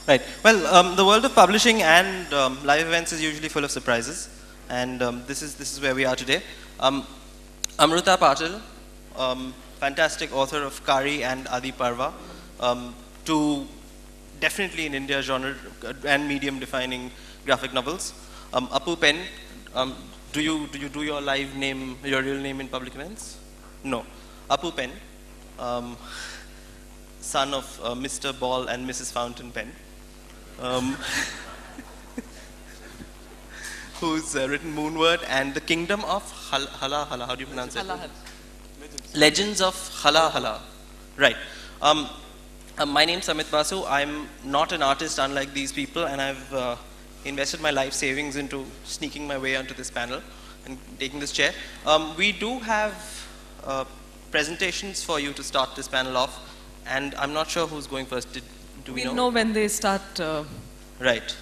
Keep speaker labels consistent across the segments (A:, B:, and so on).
A: Right. Well, the world of publishing and live events is usually full of surprises, and this is where we are today. Amruta Patil, fantastic author of Kari and Adi Parva, two definitely in India genre and medium defining graphic novels. Apu Pen, do you do your live name, your real name in public events? No. Apu Pen, son of Mr. Ball and Mrs. Fountain Pen, who's written Moonward and The Kingdom of Hala Hala. How do you pronounce it?
B: Hala.
A: Legends of Hala Hala. Right. My name's Amit Basu. I'm not an artist unlike these people, and I've invested my life savings into sneaking my way onto this panel and taking this chair. We do have presentations for you to start this panel off, and I'm not sure who's going first. Do we know?
B: We'll know when they start.
A: Right.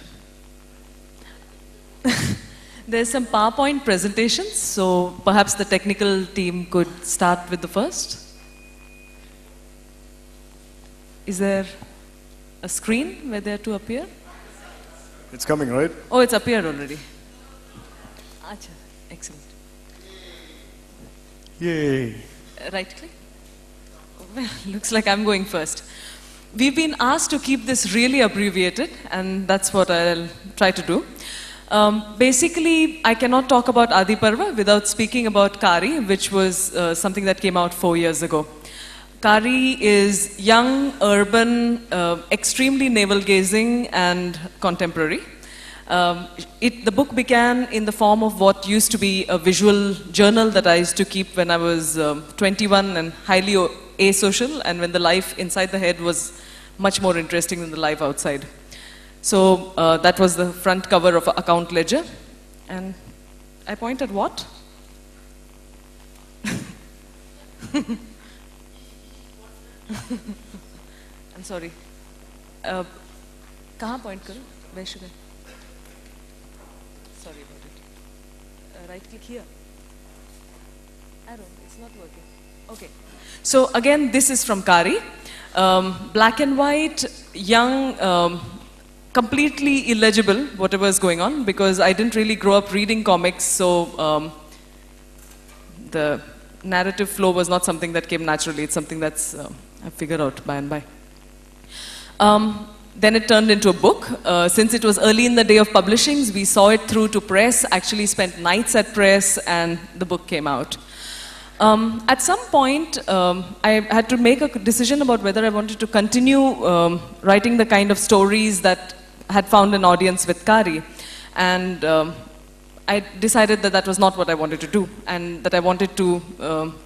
B: There's some PowerPoint presentations, so perhaps the technical team could start with the first. Is there a screen where they're to appear?
C: It's coming, right?
B: Oh, it's appeared already. Acha, excellent.
C: Yay.
B: Right click? Well, looks like I'm going first. We've been asked to keep this really abbreviated, and that's what I'll try to do. Basically, I cannot talk about Adi Parva without speaking about Kari, which was something that came out 4 years ago. Kari is young, urban, extremely navel-gazing, and contemporary. The book began in the form of what used to be a visual journal that I used to keep when I was 21 and highly asocial, and when the life inside the head was much more interesting than the life outside. So that was the front cover of Account Ledger. And I point at what? I'm sorry. Kahan point karo? Where should I? Sorry about it. Right click here. Arrow, it's not working. Okay. So again, this is from Kari. Black and white, young, completely illegible, whatever is going on, because I didn't really grow up reading comics, so the narrative flow was not something that came naturally. It's something that's I figured out by and by. Then it turned into a book. Since it was early in the day of publishings, we saw it through to press, actually spent nights at press, and the book came out. At some point, I had to make a decision about whether I wanted to continue writing the kind of stories that had found an audience with Kari. And I decided that that was not what I wanted to do, and that I wanted to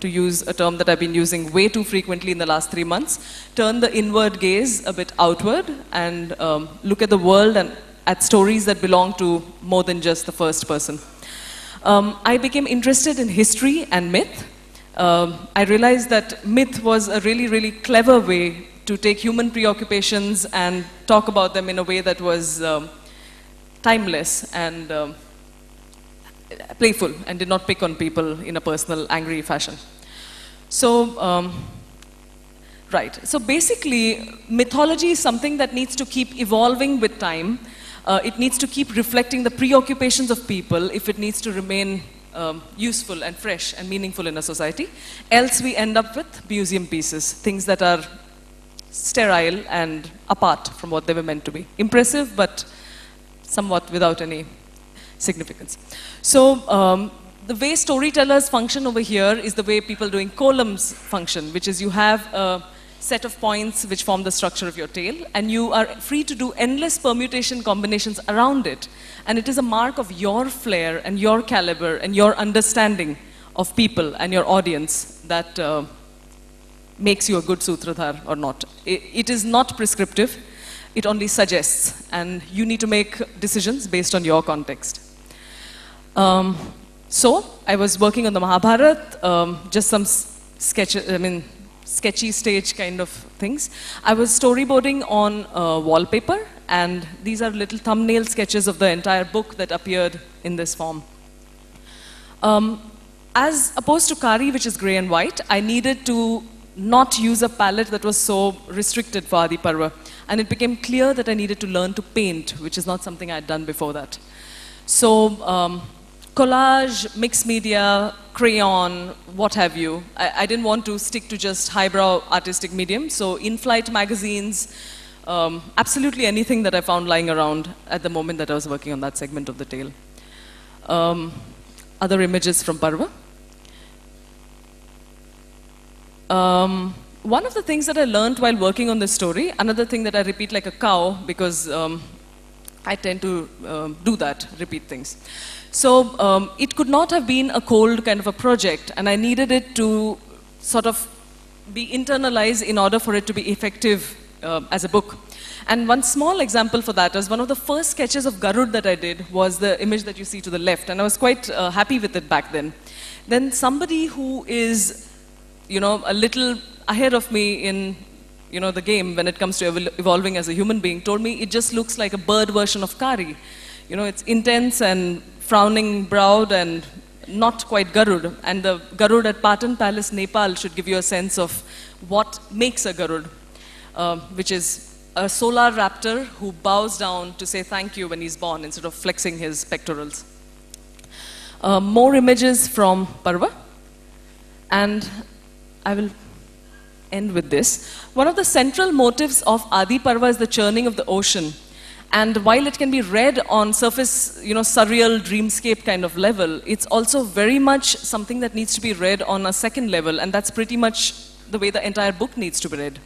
B: use a term that I've been using way too frequently in the last 3 months, turn the inward gaze a bit outward and look at the world and at stories that belong to more than just the first person. I became interested in history and myth. I realized that myth was a really, really clever way to take human preoccupations and talk about them in a way that was timeless and playful and did not pick on people in a personal, angry fashion. So, right. So basically, mythology is something that needs to keep evolving with time. It needs to keep reflecting the preoccupations of people if it needs to remain useful and fresh and meaningful in a society. Else we end up with museum pieces, things that are sterile and apart from what they were meant to be. Impressive, but somewhat without any significance. So the way storytellers function over here is the way people doing columns function, which is you have a set of points which form the structure of your tale, and you are free to do endless permutation combinations around it. And it is a mark of your flair and your caliber and your understanding of people and your audience that makes you a good sutradhar or not. It is not prescriptive, it only suggests, and you need to make decisions based on your context. So I was working on the Mahabharata, just some sketchy stage kind of things. I was storyboarding on wallpaper, and these are little thumbnail sketches of the entire book that appeared in this form. As opposed to Kari, which is gray and white, I needed to not use a palette that was so restricted for Adi Parva. And it became clear that I needed to learn to paint, which is not something I had done before that. So collage, mixed media, crayon, what have you. I didn't want to stick to just highbrow artistic medium. So in-flight magazines, absolutely anything that I found lying around at the moment that I was working on that segment of the tale. Other images from Parva. One of the things that I learned while working on this story, another thing that I repeat like a cow because I tend to do that, repeat things. So it could not have been a cold kind of a project, and I needed it to sort of be internalized in order for it to be effective as a book. And one small example for that is one of the first sketches of Garud that I did was the image that you see to the left, and I was quite happy with it back then. Then somebody who is, a little ahead of me in, the game when it comes to evolving as a human being told me it just looks like a bird version of Kari. It's intense and frowning browed and not quite Garud. And the Garud at Patan Palace, Nepal should give you a sense of what makes a Garud, which is a solar raptor who bows down to say thank you when he's born instead of flexing his pectorals. More images from Parva. And I will end with this. One of the central motives of Adi Parva is the churning of the ocean. And while it can be read on surface, surreal dreamscape kind of level, it's also very much something that needs to be read on a second level, and that's pretty much the way the entire book needs to be read.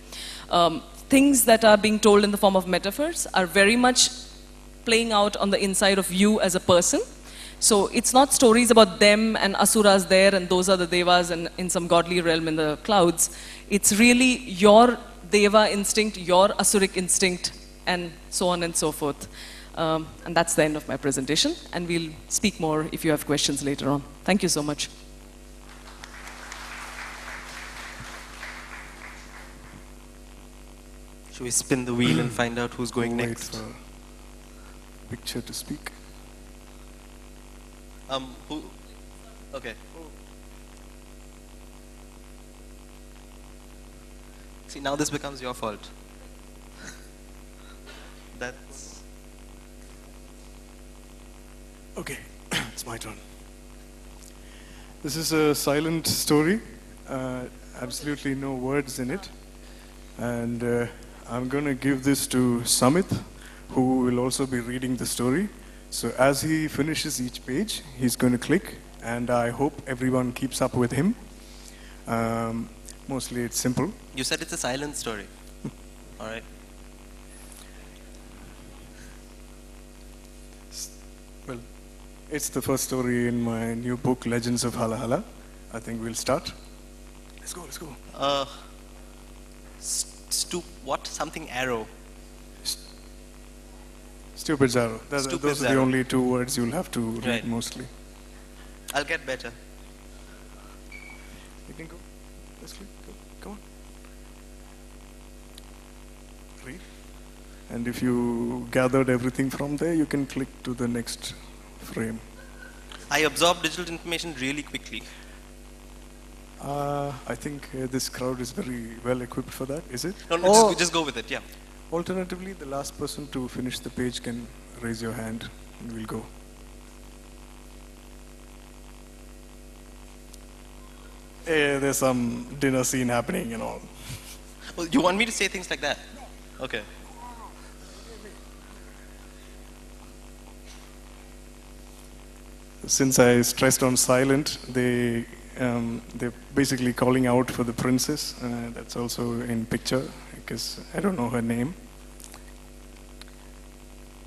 B: Things that are being told in the form of metaphors are very much playing out on the inside of you as a person. So it's not stories about them and asuras there and those are the devas and in some godly realm in the clouds. It's really your deva instinct, your asuric instinct, and so on and so forth. And that's the end of my presentation. And we'll speak more if you have questions later on. Thank you so much.
A: Should we spin the wheel and find out who's going
C: Wait
A: next?
C: for picture to speak.
A: Who? Okay. See, now this becomes your fault. That's...
C: Okay, it's my turn. This is a silent story, absolutely no words in it. And I'm going to give this to Samit, who will also be reading the story. So as he finishes each page, he's going to click, and I hope everyone keeps up with him. Mostly it's simple.
A: You said it's a silent story. All right.
C: Well, it's the first story in my new book, Legends of Hala Hala. I think we'll start. Let's go, let's go.
A: What? Something arrow.
C: Stupid Zaro. Those are the
A: Zaro.
C: only two words you'll have to read
A: Right.
C: mostly.
A: I'll get better.
C: You can go. Leslie, go. Come on. Read. And if you gathered everything from there, you can click to the next frame.
A: I absorb digital information really quickly.
C: I think this crowd is very well equipped for that, is it?
A: No,
C: Or
A: just go with it, yeah.
C: alternatively, the last person to finish the page can raise your hand and we'll go. There's some dinner scene happening and all.
A: Well, you want me to say things like that? Okay.
C: Since I stressed on silent, they're basically calling out for the princess. That's also in picture because I don't know her name.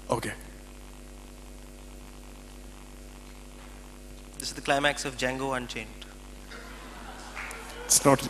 C: Okay.
A: This is the climax of Django Unchained.
C: It's not.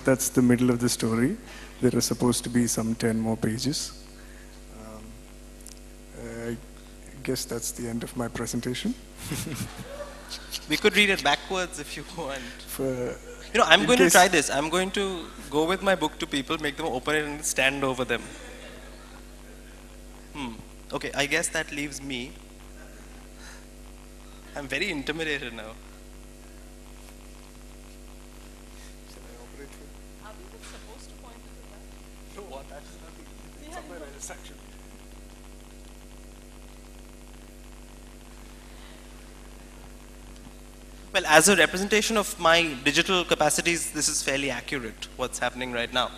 C: that's the middle of the story. There are supposed to be some 10 more pages. I guess that's the end of my presentation.
A: We could read it backwards if you want.
C: For,
A: I'm going to try this. I'm going to go with my book to people, make them open it and stand over them. Okay, I guess that leaves me. I'm very intimidated now.
C: Shall I operate here?
B: Are we supposed to point it at that?
C: No, what? That is nothing. It's somewhere in a section.
A: Well, as a representation of my digital capacities, this is fairly accurate, what's happening right now.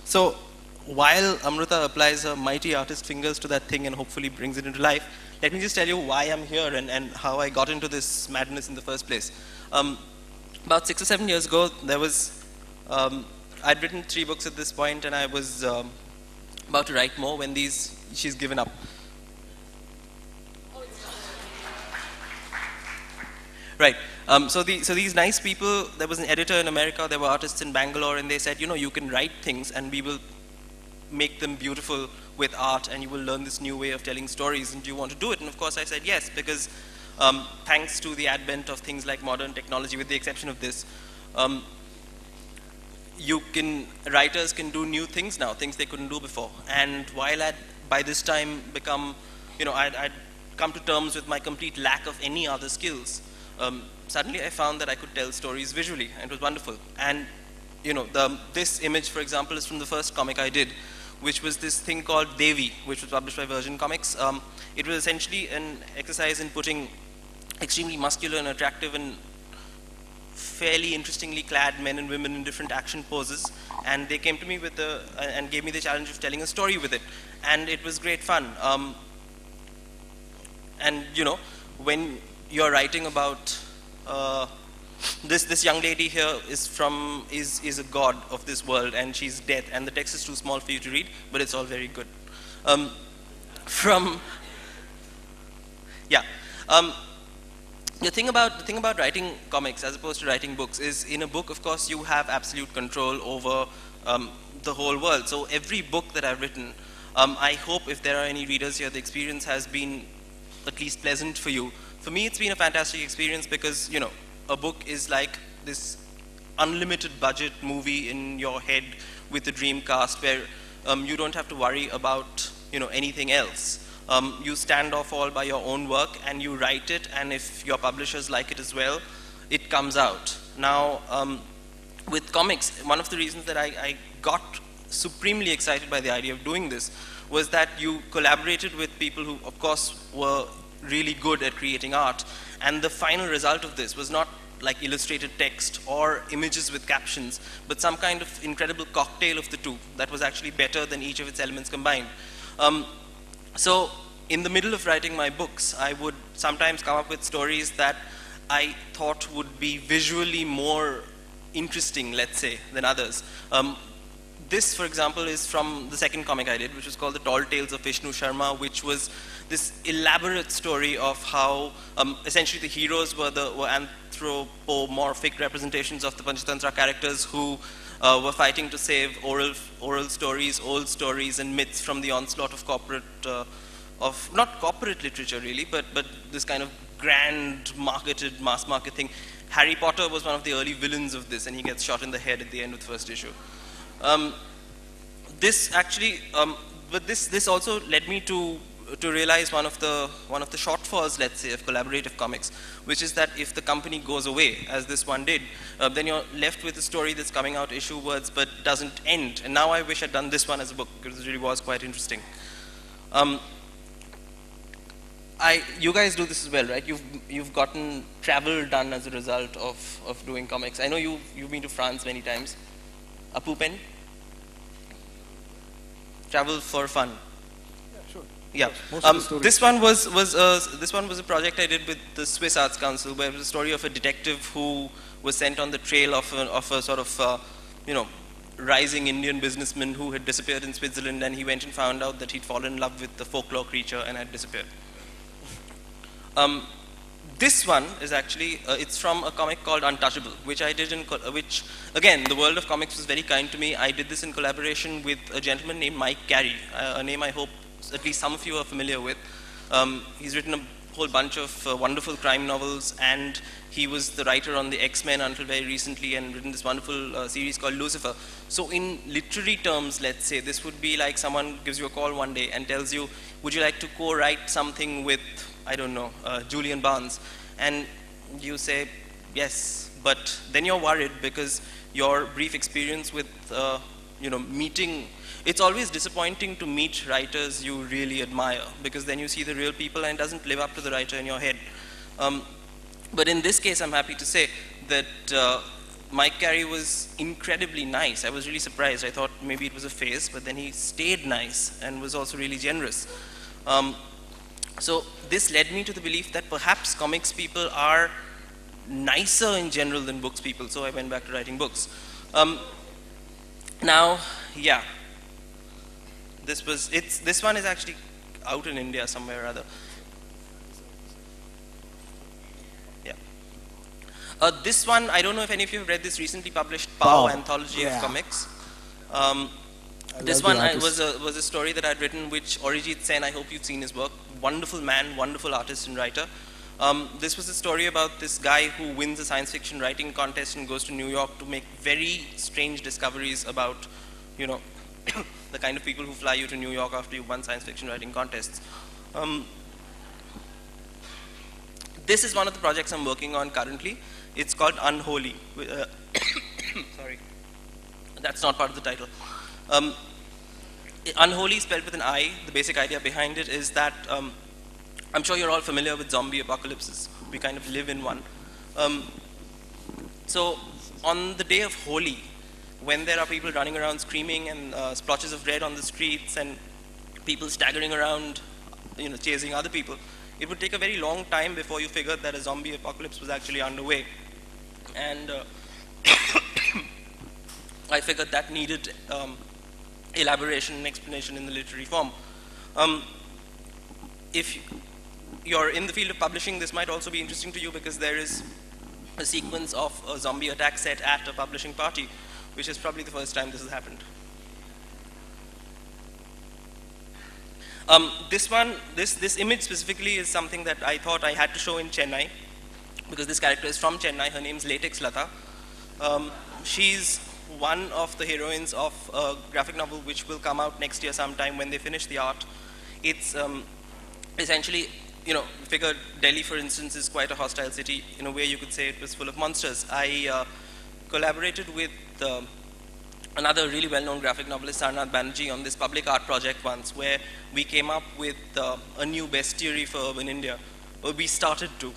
A: So while Amruta applies her mighty artist fingers to that thing and hopefully brings it into life, let me just tell you why I'm here and how I got into this madness in the first place. About 6 or 7 years ago, there was, I'd written 3 books at this point, and I was about to write more when she's given up. Right. So these nice people, there was an editor in America, there were artists in Bangalore, and they said, you can write things and we will make them beautiful with art, and you will learn this new way of telling stories, and do you want to do it? And of course I said yes, because thanks to the advent of things like modern technology, with the exception of this, writers can do new things now, things they couldn't do before. And while I'd by this time become, I'd come to terms with my complete lack of any other skills, suddenly I found that I could tell stories visually, and it was wonderful. And this image, for example, is from the first comic I did, which was this thing called Devi, which was published by Virgin Comics. It was essentially an exercise in putting extremely muscular and attractive and fairly interestingly clad men and women in different action poses, and they came to me with and gave me the challenge of telling a story with it, and it was great fun. And when you're writing about this young lady here is a god of this world, and she's dead, and the text is too small for you to read, but it's all very good. The thing about writing comics as opposed to writing books is, in a book, of course, you have absolute control over the whole world. So every book that I've written, I hope if there are any readers here, the experience has been at least pleasant for you. For me, it's been a fantastic experience because, a book is like this unlimited budget movie in your head with a dream cast where you don't have to worry about, anything else. You stand off all by your own work and you write it, and if your publishers like it as well, it comes out. Now, with comics, one of the reasons that I got supremely excited by the idea of doing this was that you collaborated with people who, of course, were really good at creating art, and the final result of this was not like illustrated text or images with captions, but some kind of incredible cocktail of the two that was actually better than each of its elements combined. So in the middle of writing my books, I would sometimes come up with stories that I thought would be visually more interesting, let's say, than others. This, for example, is from the second comic I did, which was called The Tall Tales of Vishnu Sharma, which was this elaborate story of how essentially the heroes were anthropomorphic representations of the Panchatantra characters who were fighting to save oral stories, old stories, and myths from the onslaught of corporate, not corporate literature really, but this kind of grand marketed, mass market thing. Harry Potter was one of the early villains of this, and he gets shot in the head at the end of the first issue. This actually, but this also led me to realize one of the shortfalls, let's say, of collaborative comics, which is that if the company goes away, as this one did, then you're left with a story that's coming out issue words but doesn't end. And now I wish I'd done this one as a book, because it really was quite interesting. You guys do this as well, right? You've gotten travel done as a result of doing comics. I know you've been to France many times. Apu Pen? Travel for fun.
C: Yeah, sure.
A: Yeah.
C: Most of the stories.
A: This one was a project I did with the Swiss Arts Council, where it was a story of a detective who was sent on the trail of a sort of rising Indian businessman who had disappeared in Switzerland, and he went and found out that he'd fallen in love with the folklore creature and had disappeared. this one is actually, it's from a comic called Untouchable, which I did which, again, the world of comics was very kind to me. I did this in collaboration with a gentleman named Mike Carey, a name I hope at least some of you are familiar with. He's written a whole bunch of wonderful crime novels, and he was the writer on the X-Men until very recently, and written this wonderful series called Lucifer. So in literary terms, let's say, this would be like someone gives you a call one day and tells you, would you like to co-write something with, I don't know, Julian Barnes? And you say, yes, but then you're worried because your brief experience with, meeting, it's always disappointing to meet writers you really admire, because then you see the real people and it doesn't live up to the writer in your head. But in this case, I'm happy to say that Mike Carey was incredibly nice. I was really surprised. I thought maybe it was a phase, but then he stayed nice and was also really generous. So this led me to the belief that perhaps comics people are nicer in general than books people, so I went back to writing books. Now, yeah, this one is actually out in India somewhere or other. Yeah. This one, I don't know if any of you have read this recently published Pow anthology of comics. This one was a story that I'd written, which Arijit Sen, I hope you've seen his work. Wonderful man, wonderful artist and writer. This was a story about this guy who wins a science fiction writing contest and goes to New York to make very strange discoveries about, the kind of people who fly you to New York after you won science fiction writing contests. This is one of the projects I'm working on currently. It's called Unholy. Sorry, that's not part of the title. Unholy spelled with an I. The basic idea behind it is that I'm sure you're all familiar with zombie apocalypses. We kind of live in one. So on the day of Holi, when there are people running around screaming and splotches of red on the streets and people staggering around, chasing other people, it would take a very long time before you figured that a zombie apocalypse was actually underway. And I figured that needed elaboration and explanation in the literary form. If you're in the field of publishing, this might also be interesting to you, because there is a sequence of a zombie attack set at a publishing party, which is probably the first time this has happened. This image specifically is something that I thought I had to show in Chennai, because this character is from Chennai. Her name's Latex Lata. She's one of the heroines of a graphic novel which will come out next year sometime when they finish the art. It's essentially, figure Delhi, for instance, is quite a hostile city. In a way, you could say it was full of monsters. I collaborated with another really well-known graphic novelist, Sarnath Banerjee, on this public art project once, where we came up with a new bestiary for urban India. We started to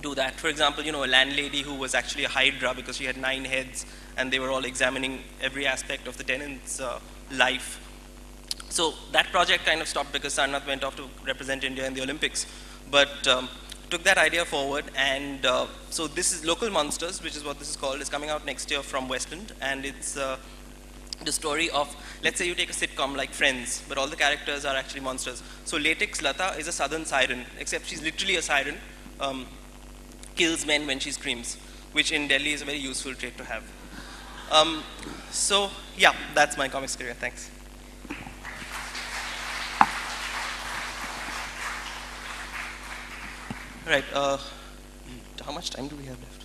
A: do that. For example, a landlady who was actually a hydra because she had 9 heads, and they were all examining every aspect of the tenant's life. So that project kind of stopped because Sarnath went off to represent India in the Olympics. But took that idea forward, and so this is Local Monsters, which is what this is called, is coming out next year from West End, and it's the story of, let's say you take a sitcom like Friends, but all the characters are actually monsters. So Latex Lata is a southern siren, except she's literally a siren, kills men when she screams, which in Delhi is a very useful trait to have. So yeah, that's my comics career, thanks. Right, how much time do we have left?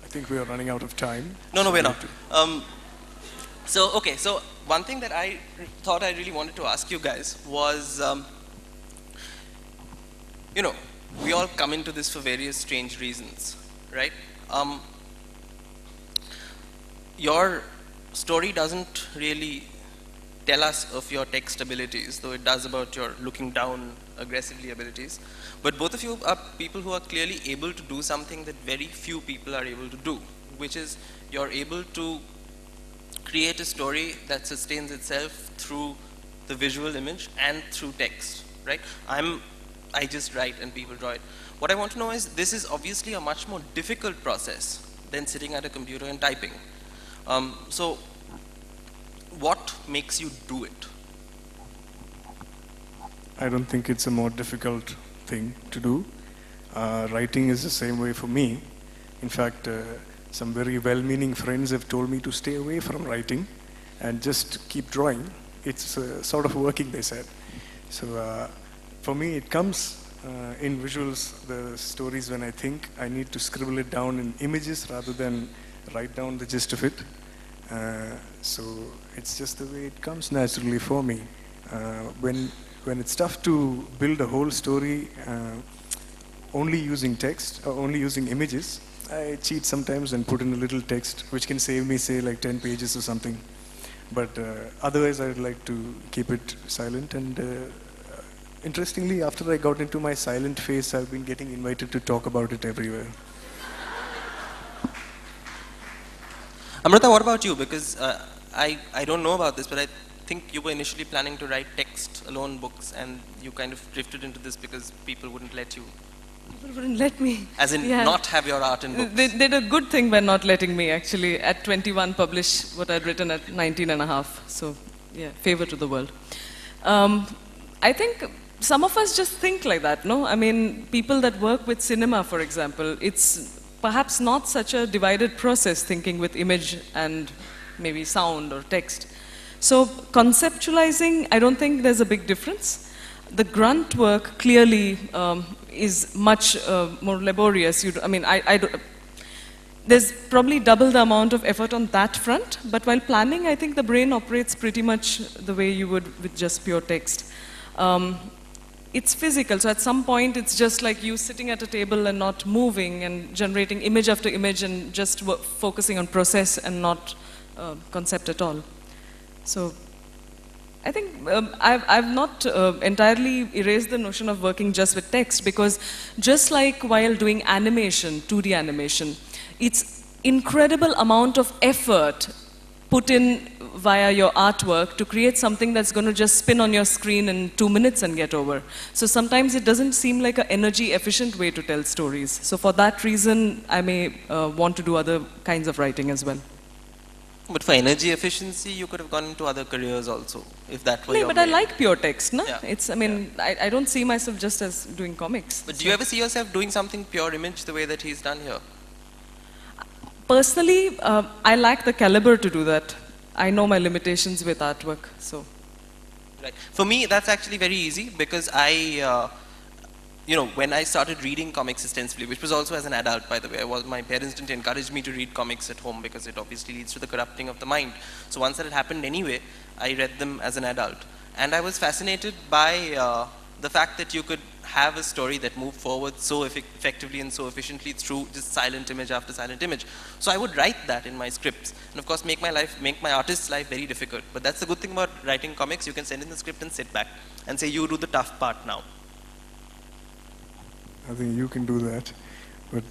C: I think we are running out of time.
A: No, we're not. So one thing that I thought I really wanted to ask you guys was, we all come into this for various strange reasons, right? Your story doesn't really tell us of your text abilities, though it does about your looking down aggressively abilities. But both of you are people who are clearly able to do something that very few people are able to do, which is you're able to create a story that sustains itself through the visual image and through text, right? I just write and people draw it. What I want to know is, this is obviously a much more difficult process than sitting at a computer and typing. So what makes you do it?
C: I don't think it's a more difficult thing to do. writing is the same way for me. In fact, some very well-meaning friends have told me to stay away from writing and just keep drawing. It's sort of working, they said. So for me, it comes in visuals, the stories. When I think, I need to scribble it down in images rather than write down the gist of it. So it's just the way it comes naturally for me. When it's tough to build a whole story only using text or only using images, I cheat sometimes and put in a little text, which can save me, say, like 10 pages or something. But otherwise, I'd like to keep it silent. And interestingly, after I got into my silent phase, I've been getting invited to talk about it everywhere.
A: Amrita, what about you? Because I don't know about this, but I think you were initially planning to write text-alone books, and you kind of drifted into this because people wouldn't let you.
B: People wouldn't let me.
A: As in, not have your art in books.
B: They did a good thing by not letting me, actually, at 21 publish what I'd written at 19 and a half. So, yeah, favor to the world. I think some of us just think like that, no? I mean, people that work with cinema, for example, it's perhaps not such a divided process, thinking with image and maybe sound or text. So conceptualizing, I don't think there's a big difference. The grunt work clearly is much more laborious. There's probably double the amount of effort on that front, but while planning, I think the brain operates pretty much the way you would with just pure text. It's physical, so at some point it's just like you sitting at a table and not moving and generating image after image and just focusing on process and not concept at all. So I think I've not entirely erased the notion of working just with text, because just like while doing animation, 2D animation, it's incredible amount of effort put in via your artwork to create something that's going to just spin on your screen in 2 minutes and get over. So sometimes it doesn't seem like an energy efficient way to tell stories. So for that reason, I may want to do other kinds of writing as well.
A: But for energy efficiency, you could have gone into other careers also, if that were your
B: But
A: main.
B: I like pure text, no?
A: Yeah.
B: It's, I don't see myself just as doing comics.
A: But do you ever see yourself doing something pure image the way that he's done here?
B: Personally, I lack the caliber to do that. I know my limitations with artwork, so.
A: Right. For me, that's actually very easy, because when I started reading comics extensively, which was also as an adult, by the way, my parents didn't encourage me to read comics at home because it obviously leads to the corrupting of the mind. So once that had happened anyway, I read them as an adult. And I was fascinated by the fact that you could have a story that moved forward so effectively and so efficiently through just silent image after silent image. So I would write that in my scripts, and of course make my artist's life very difficult. But that's the good thing about writing comics. You can send in the script and sit back and say, you do the tough part now.
C: I think you can do that. But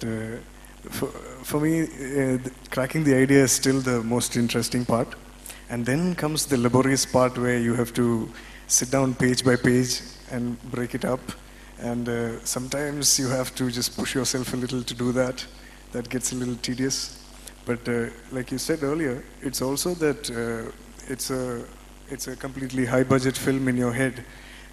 C: for me, cracking the idea is still the most interesting part. And then comes the laborious part where you have to sit down page by page and break it up. And sometimes you have to just push yourself a little to do that. That gets a little tedious. But like you said earlier, it's also that it's a completely high-budget film in your head.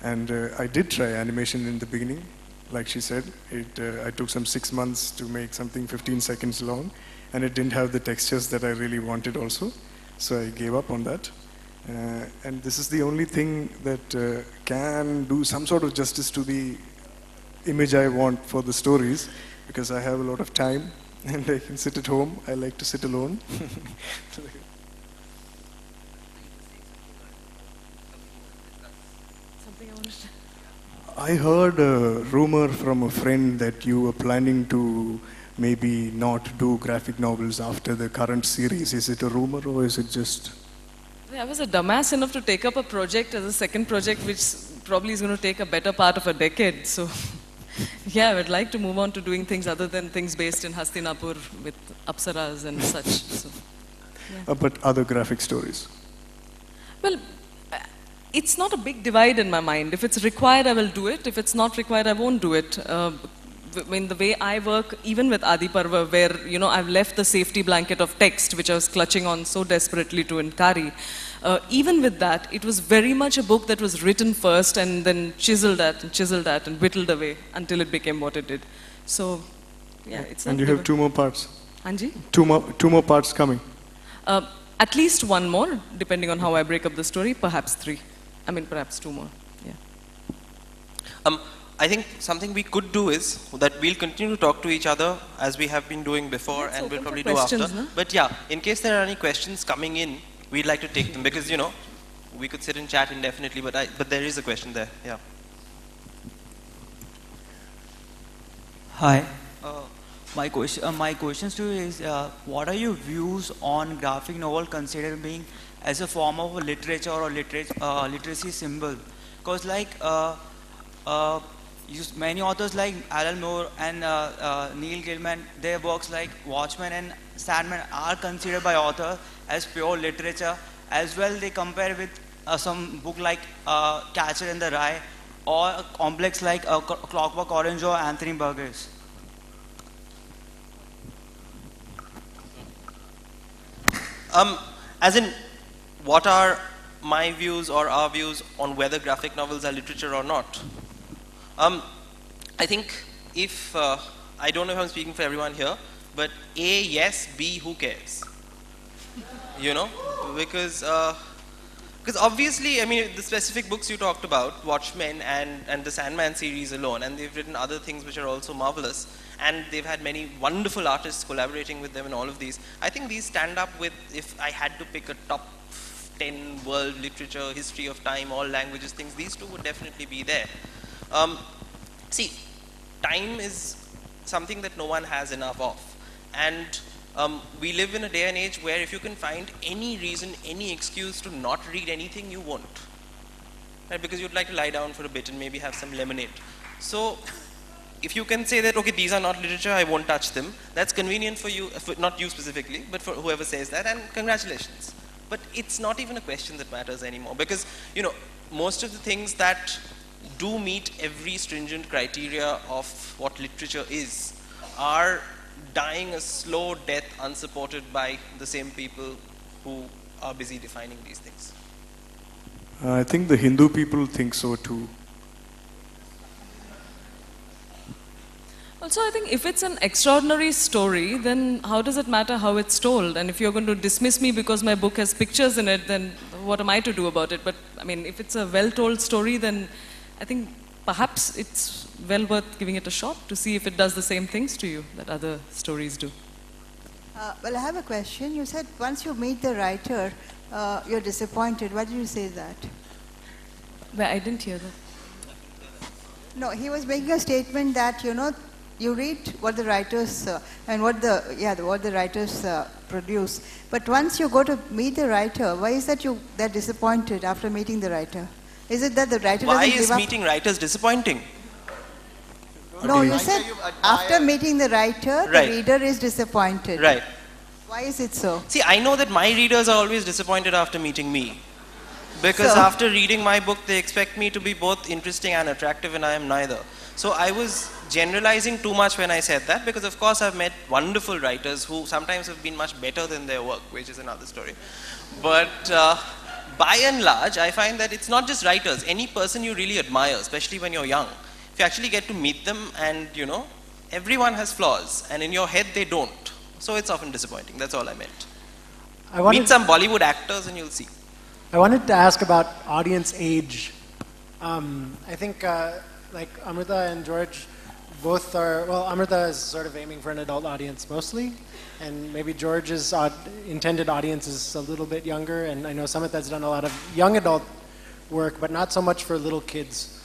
C: And I did try animation in the beginning. Like she said, I took some 6 months to make something 15 seconds long, and it didn't have the textures that I really wanted also, so I gave up on that. And this is the only thing that can do some sort of justice to the image I want for the stories, because I have a lot of time, and I can sit at home. I like to sit alone. I heard a rumor from a friend that you were planning to maybe not do graphic novels after the current series. Is it a rumor or is it just...
B: I was a dumbass enough to take up a project as a second project, which probably is going to take a better part of a decade. So, yeah, I would like to move on to doing things other than things based in Hastinapur with Apsaras and such. So, yeah.
C: But other graphic stories?
B: Well, it's not a big divide in my mind. If it's required, I will do it. If it's not required, I won't do it. The way I work, even with Adi Parva, where I've left the safety blanket of text, which I was clutching on so desperately to in Kari. Even with that, it was very much a book that was written first and then chiseled at and whittled away until it became what it did. So, yeah, it's
C: And
B: like
C: you
B: they
C: have
B: were-
C: 2 more parts.
B: Anji?
C: 2 more parts coming.
B: At least 1 more, depending on how I break up the story, perhaps 3. I mean, perhaps 2 more, yeah.
A: I think something we could do is that we'll continue to talk to each other as we have been doing before,
B: Let's
A: and we'll
B: open for
A: probably do after.
B: questions, no?
A: But yeah, in case there are any questions coming in, we'd like to take them because, you know, we could sit and chat indefinitely, but there is a question there, yeah.
D: Hi. My questions to you is, what are your views on graphic novel considered being as a form of a literature or literacy symbol? Because like many authors like Alan Moore and Neil Gaiman, their works like Watchmen and Sandman are considered by authors as pure literature. As well, they compare with some book like Catcher in the Rye, or a complex like Clockwork Orange or Anthony Burgess.
A: As in, what are my views or our views on whether graphic novels are literature or not? I think if, I don't know if I'm speaking for everyone here, but A, yes, B, who cares? You know, because obviously, I mean, the specific books you talked about, Watchmen and the Sandman series alone, and they've written other things which are also marvelous, and they've had many wonderful artists collaborating with them in all of these. I think these stand up with, if I had to pick a top 10 world literature, history of time, all languages, things, these two would definitely be there. See, time is something that no one has enough of, and we live in a day and age where if you can find any reason, any excuse to not read anything, you won't. Right? Because you'd like to lie down for a bit and maybe have some lemonade. So, if you can say that, okay, these are not literature, I won't touch them, that's convenient for you, not you specifically, but for whoever says that, and congratulations. But it's not even a question that matters anymore, because, you know, most of the things that do meet every stringent criteria of what literature is are dying a slow death unsupported by the same people who are busy defining these things.
C: I think the Hindu people think so too.
B: Also, I think if it's an extraordinary story, then how does it matter how it's told? And if you're going to dismiss me because my book has pictures in it, then what am I to do about it? But, I mean, if it's a well-told story, then I think perhaps it's well worth giving it a shot to see if it does the same things to you that other stories do.
E: Well, I have a question. You said once you meet the writer, you're disappointed. Why did you say that?
B: Well, I didn't hear that.
E: No, he was making a statement that, you know, you read what the writers and what the writers produce. But once you go to meet the writer, why is that they're disappointed after meeting the writer? Is it that the writer
A: Why
E: doesn't
A: is
E: give up?
A: meeting writers disappointing?
E: No, you said after meeting the writer,
A: Right.
E: the reader is disappointed.
A: Right.
E: Why is it so?
A: See, I know that my readers are always disappointed after meeting me. Because
E: So-
A: after reading my book, they expect me to be both interesting and attractive, and I am neither. So I was generalizing too much when I said that, because of course I've met wonderful writers who sometimes have been much better than their work, which is another story. But by and large, I find that it's not just writers. Any person you really admire, especially when you're young, if you actually get to meet them, and you know, everyone has flaws, and in your head they don't. So it's often disappointing. That's all I meant. Meet some Bollywood actors and you'll see.
F: I wanted to ask about audience age. I think like Amrita and George both are, well, Amrita is sort of aiming for an adult audience mostly, and maybe George's intended audience is a little bit younger, and I know Samantha's done a lot of young adult work, but not so much for little kids.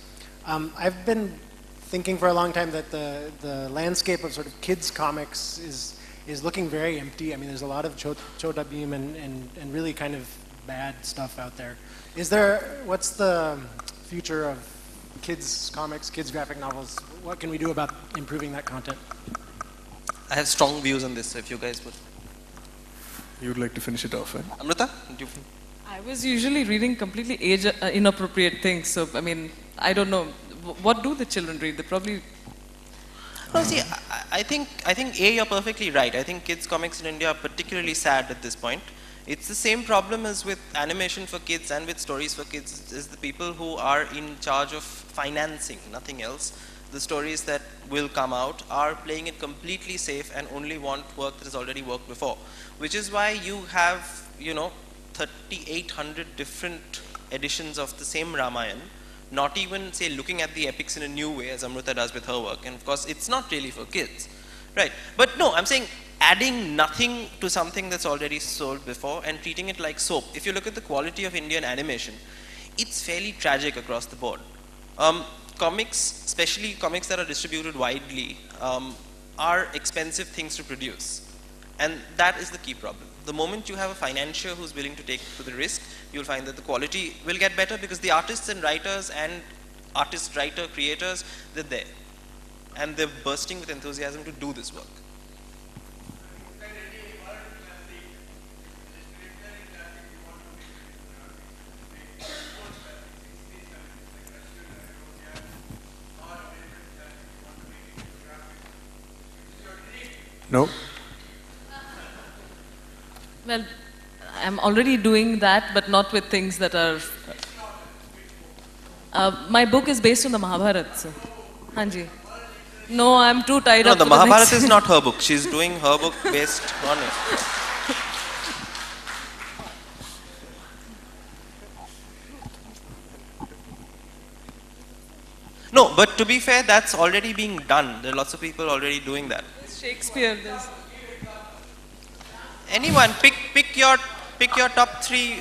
F: I've been thinking for a long time that the landscape of sort of kids comics is looking very empty. I mean, there's a lot of Chota Bheem and really kind of bad stuff out there. What's the future of kids comics, kids graphic novels? What can we do about improving that content?
A: I have strong views on this, if you guys would.
C: You'd like to finish it off, right?
A: Amrita, do you?
B: I was usually reading completely age inappropriate things, so I mean, I don't know. What do the children read? They probably...
A: Well, see, I think A, you're perfectly right. I think kids comics in India are particularly sad at this point. It's the same problem as with animation for kids and with stories for kids, is the people who are in charge of financing, nothing else. the stories that will come out are playing it completely safe and only want work that has already worked before. Which is why you have, 3,800 different editions of the same Ramayana, not even, say, looking at the epics in a new way, as Amrita does with her work. And of course, it's not really for kids, right? But no, I'm saying adding nothing to something that's already sold before and treating it like soap. If you look at the quality of Indian animation, it's fairly tragic across the board. Comics, especially comics that are distributed widely, are expensive things to produce. And that is the key problem. The moment you have a financier who's willing to take the risk, you'll find that the quality will get better because the artists and writers and artist, writer, creators, they're there. And they're bursting with enthusiasm to do this work.
C: No?
B: Well, I'm already doing that, but not with things that are... my book is based on the Mahabharata. So. Hanji. No, I'm too tied up.
A: No, the Mahabharata is not her book. She's doing her book based on it. No, but to be fair, that's already being done. There are lots of people already doing that.
B: Shakespeare, there's...
A: Anyone, pick your top three.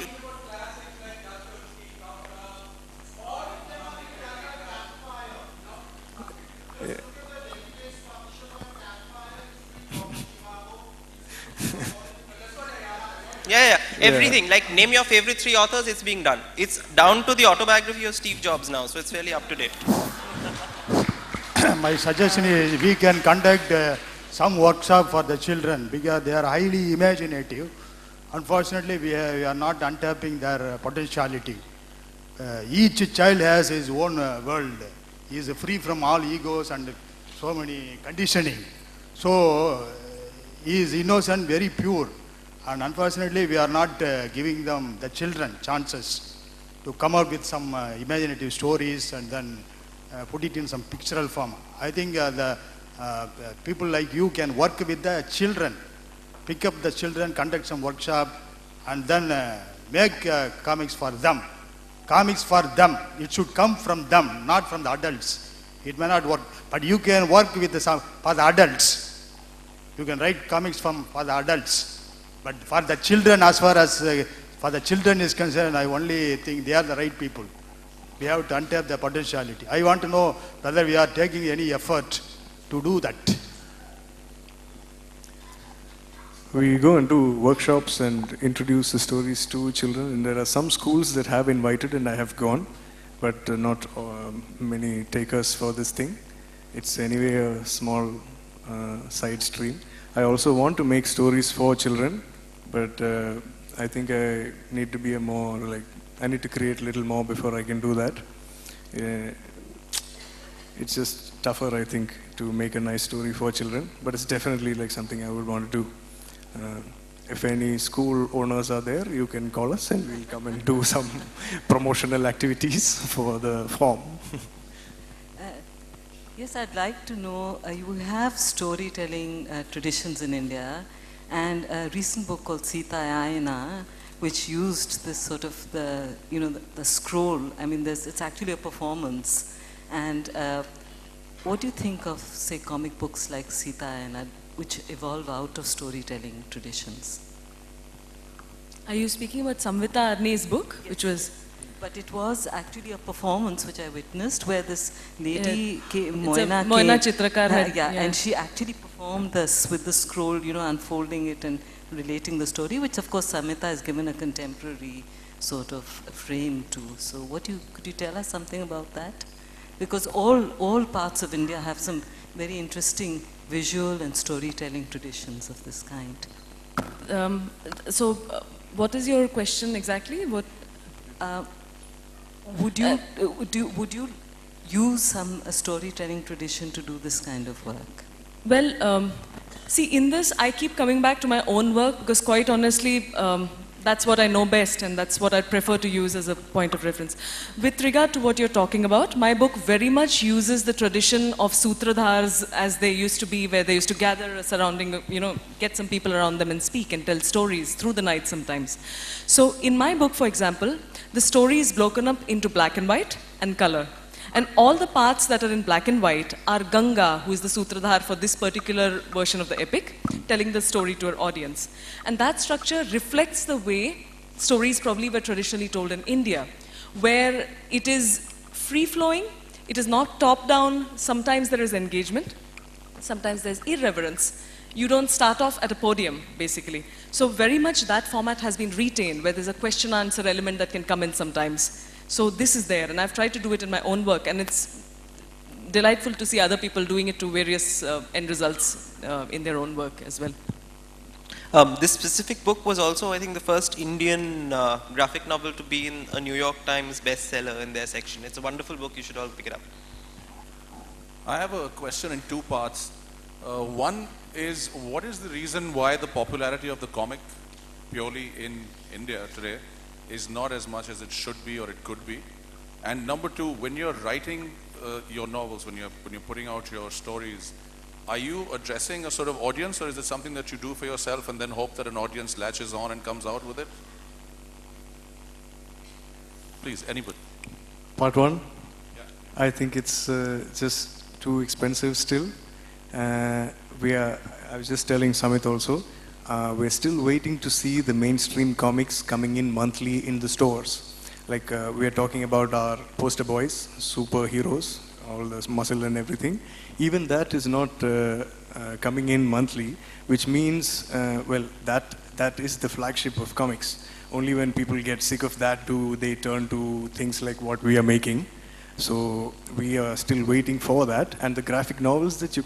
A: Yeah, everything. Like, name your favorite 3 authors, it's being done. It's down to the autobiography of Steve Jobs now, so it's fairly up to date.
G: My suggestion is we can conduct some workshop for the children because they are highly imaginative. Unfortunately, we are not untapping their potentiality. Each child has his own world. He is free from all egos and so many conditioning. So, he is innocent, very pure. And unfortunately, we are not giving them, the children, chances to come up with some imaginative stories and then put it in some pictorial form. I think the people like you can work with the children, pick up the children, conduct some workshop, and then make comics for them. Comics for them. It should come from them, not from the adults. It may not work, but you can work with for the adults. You can write comics for the adults. But for the children, as far as for the children is concerned, I only think they are the right people. We have to untap their potentiality. I want to know whether we are taking any effort to do that.
C: We go and do workshops and introduce the stories to children, and there are some schools that have invited and I have gone, but not many takers for this thing. It's anyway a small side stream. I also want to make stories for children, but I think I need to be I need to create a little more before I can do that. It's just tougher, I think, to make a nice story for children, but it's definitely like something I would want to do. If any school owners are there, you can call us and we'll come and do some promotional activities for the form.
H: Yes, I'd like to know, you have storytelling traditions in India, and a recent book called Sita Ayana, which used this sort of the scroll. I mean, it's actually a performance. And what do you think of, say, comic books like Sita Ayana, which evolve out of storytelling traditions?
B: Are you speaking about Samvita Arni's book,
H: Yes.
B: which was...
H: But it was actually a performance which I witnessed where this lady,
B: Moina Chitrakar had,
H: yeah, and she actually performed this with the scroll, unfolding it and relating the story, which of course Samvita has given a contemporary sort of frame to. So could you tell us something about that? Because all parts of India have some very interesting visual and storytelling traditions of this kind.
B: What is your question exactly? What?
H: Would you use a storytelling tradition to do this kind of work?
B: Well, see, in this, I keep coming back to my own work because quite honestly, that's what I know best, and that's what I prefer to use as a point of reference. With regard to what you're talking about, my book very much uses the tradition of sutradhars as they used to be, where they used to gather surrounding, get some people around them and speak and tell stories through the night sometimes. So in my book, for example, the story is broken up into black and white and color. And all the parts that are in black and white are Ganga, who is the sutradhar for this particular version of the epic, telling the story to her audience. And that structure reflects the way stories probably were traditionally told in India, where it is free-flowing, it is not top-down, sometimes there is engagement, sometimes there's irreverence. You don't start off at a podium, basically. So very much that format has been retained, where there's a question-answer element that can come in sometimes. So this is there, and I've tried to do it in my own work, and it's delightful to see other people doing it to various end results in their own work as well.
A: This specific book was also, I think, the first Indian graphic novel to be in a New York Times bestseller in their section. It's a wonderful book, you should all pick it up.
I: I have a question in two parts. One is, what is the reason why the popularity of the comic purely in India today is not as much as it should be or it could be? And number two, when you're writing your novels, when you're putting out your stories, are you addressing a sort of audience, or is it something that you do for yourself and then hope that an audience latches on and comes out with it? Please, anybody.
C: Part one? Yeah. I think it's just too expensive still. I was just telling Samit also, we're still waiting to see the mainstream comics coming in monthly in the stores. Like we are talking about our poster boys, superheroes, all the muscle and everything. Even that is not coming in monthly, which means, well, that is the flagship of comics. Only when people get sick of that do they turn to things like what we are making. So we are still waiting for that. And the graphic novels that you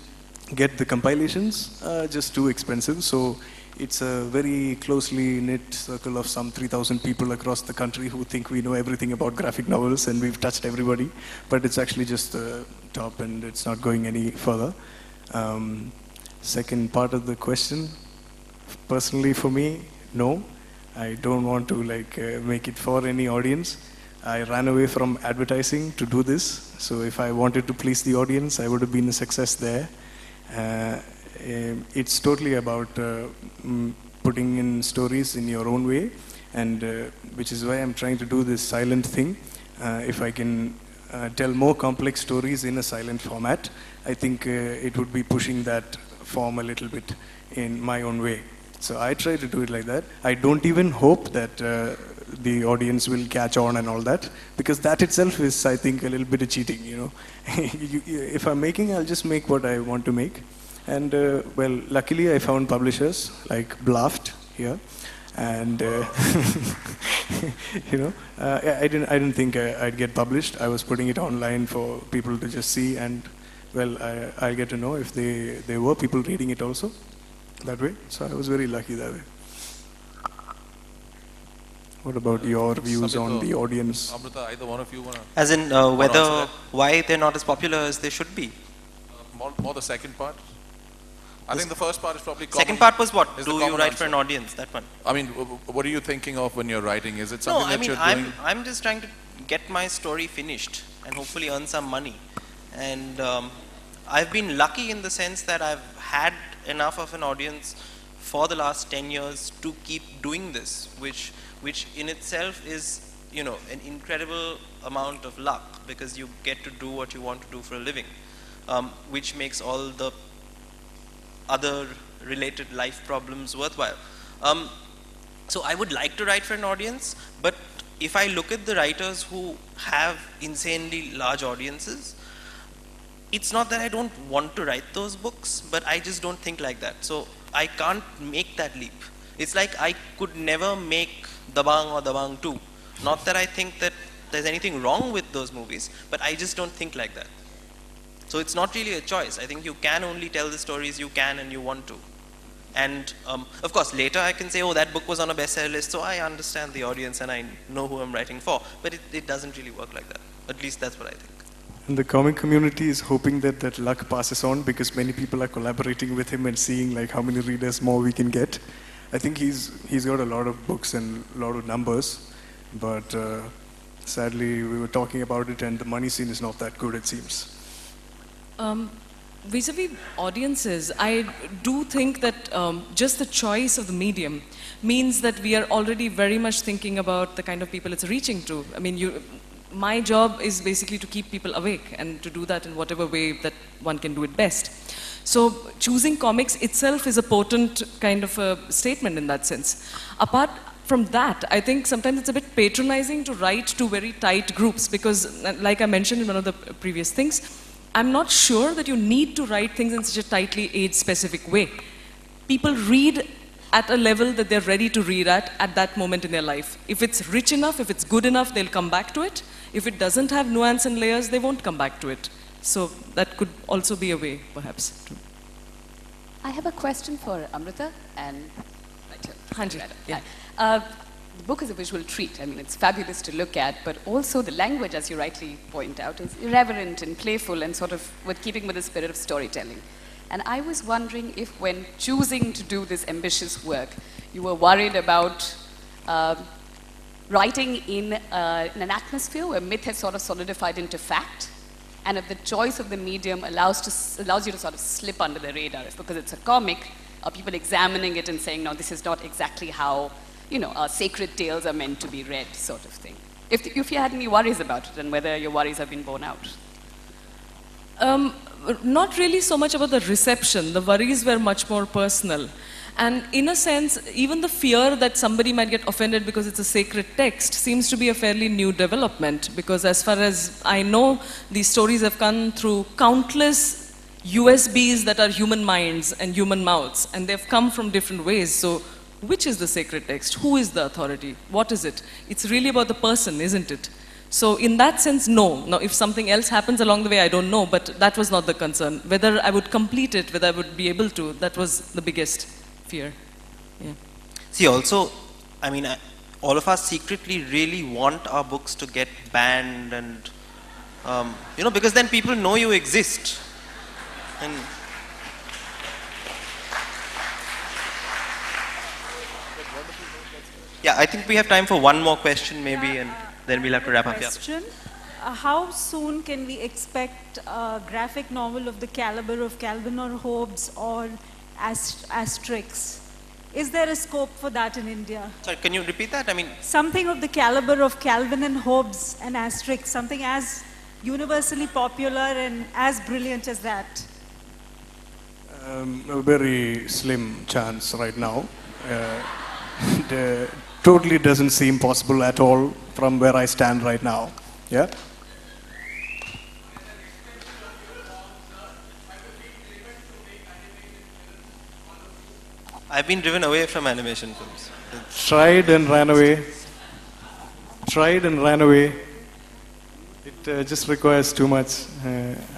C: get, the compilations, are just too expensive. So it's a very closely knit circle of some 3,000 people across the country who think we know everything about graphic novels and we've touched everybody. But it's actually just the top and it's not going any further. Second part of the question, personally for me, no. I don't want to make it for any audience. I ran away from advertising to do this. So if I wanted to please the audience, I would have been a success there. It's totally about putting in stories in your own way, and which is why I'm trying to do this silent thing. If I can tell more complex stories in a silent format, I think it would be pushing that form a little bit in my own way. So I try to do it like that. I don't even hope that the audience will catch on and all that, because that itself is, I think, a little bit of cheating, If I'm making, I'll just make what I want to make. And, well, luckily I found publishers like Blaft here. And, I didn't think I'd get published. I was putting it online for people to just see, and, well, I'll get to know if there were people reading it also that way. So I was very lucky that way. What about your views on the audience?
I: Amrita, either one of you want to...
A: As in why they're not as popular as they should be?
I: More the second part? I think the first part is probably common.
A: Second part was what? Do you write for an audience? That one.
I: I mean, what are you thinking of when you're writing? Is it something that you're doing?
A: I'm just trying to get my story finished and hopefully earn some money. And I've been lucky in the sense that I've had enough of an audience for the last 10 years to keep doing this, which in itself is, an incredible amount of luck, because you get to do what you want to do for a living, which makes all the other related life problems worthwhile. So I would like to write for an audience, but if I look at the writers who have insanely large audiences, it's not that I don't want to write those books, but I just don't think like that. So I can't make that leap. It's like I could never make Dabangg or Dabangg 2. Not that I think that there's anything wrong with those movies, but I just don't think like that. So it's not really a choice. I think you can only tell the stories you can and you want to. And of course, later I can say, oh, that book was on a bestseller list, so I understand the audience and I know who I'm writing for. But it doesn't really work like that. At least that's what I think.
C: And the comic community is hoping that luck passes on, because many people are collaborating with him and seeing how many readers more we can get. I think he's got a lot of books and a lot of numbers, but sadly we were talking about it and the money scene is not that good, it seems.
B: Vis-a-vis audiences, I do think that just the choice of the medium means that we are already very much thinking about the kind of people it's reaching to. I mean, my job is basically to keep people awake and to do that in whatever way that one can do it best. So choosing comics itself is a potent kind of a statement in that sense. Apart from that, I think sometimes it's a bit patronizing to write to very tight groups because, like I mentioned in one of the previous things, I'm not sure that you need to write things in such a tightly age-specific way. People read at a level that they're ready to read at that moment in their life. If it's rich enough, if it's good enough, they'll come back to it. If it doesn't have nuance and layers, they won't come back to it. So that could also be a way, perhaps.
J: I have a question for Amrita and
B: Hanji. Yeah.
J: The book is a visual treat. I mean, it's fabulous to look at, but also the language, as you rightly point out, is irreverent and playful and sort of with keeping with the spirit of storytelling. And I was wondering if when choosing to do this ambitious work, you were worried about writing in an atmosphere where myth has sort of solidified into fact, and if the choice of the medium allows you to sort of slip under the radar. If because it's a comic, are people examining it and saying, no, this is not exactly how, sacred tales are meant to be read, sort of thing. If you had any worries about it and whether your worries have been borne out.
B: Not really so much about the reception. The worries were much more personal. And in a sense, even the fear that somebody might get offended because it's a sacred text seems to be a fairly new development, because as far as I know, these stories have come through countless USBs that are human minds and human mouths, and they've come from different ways. So which is the sacred text? Who is the authority? What is it? It's really about the person, isn't it? So in that sense, no. Now, if something else happens along the way, I don't know, but that was not the concern. Whether I would complete it, whether I would be able to, that was the biggest fear. Yeah.
A: See, also, I mean, all of us secretly really want our books to get banned and, because then people know you exist. And yeah, I think we have time for one more question maybe, and then we'll have to wrap up.
K: Question. How soon can we expect a graphic novel of the caliber of Calvin or Hobbes or Asterix? Is there a scope for that in India?
A: Sorry, can you repeat that? I mean,
K: something of the caliber of Calvin and Hobbes and Asterix, something as universally popular and as brilliant as that.
C: A very slim chance right now. It totally doesn't seem possible at all from where I stand right now. Yeah.
A: I've been driven away from animation films.
C: Tried and ran away. Tried and ran away. It just requires too much.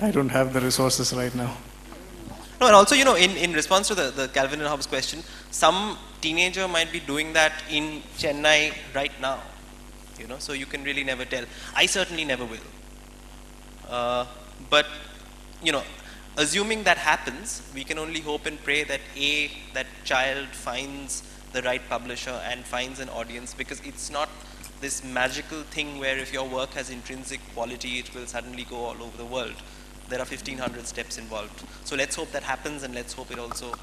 C: I don't have the resources right now.
A: No, and also, in response to the Calvin and Hobbes question, some teenager might be doing that in Chennai right now. So you can really never tell. I certainly never will. But, assuming that happens, we can only hope and pray that that child finds the right publisher and finds an audience, because it's not this magical thing where if your work has intrinsic quality, it will suddenly go all over the world. There are 1,500 steps involved. So let's hope that happens, and let's hope it also,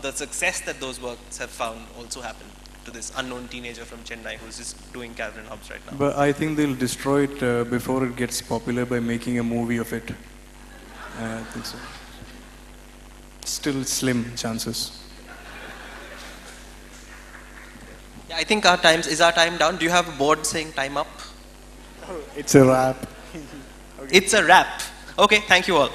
A: the success that those works have found also happened to this unknown teenager from Chennai who's just doing Calvin and Hobbes right now.
C: But I think they'll destroy it before it gets popular by making a movie of it. I think so. Still slim chances.
A: Yeah, I think is our time down? Do you have a board saying time up?
C: It's a wrap.
A: Okay. It's a wrap. Okay, thank you all.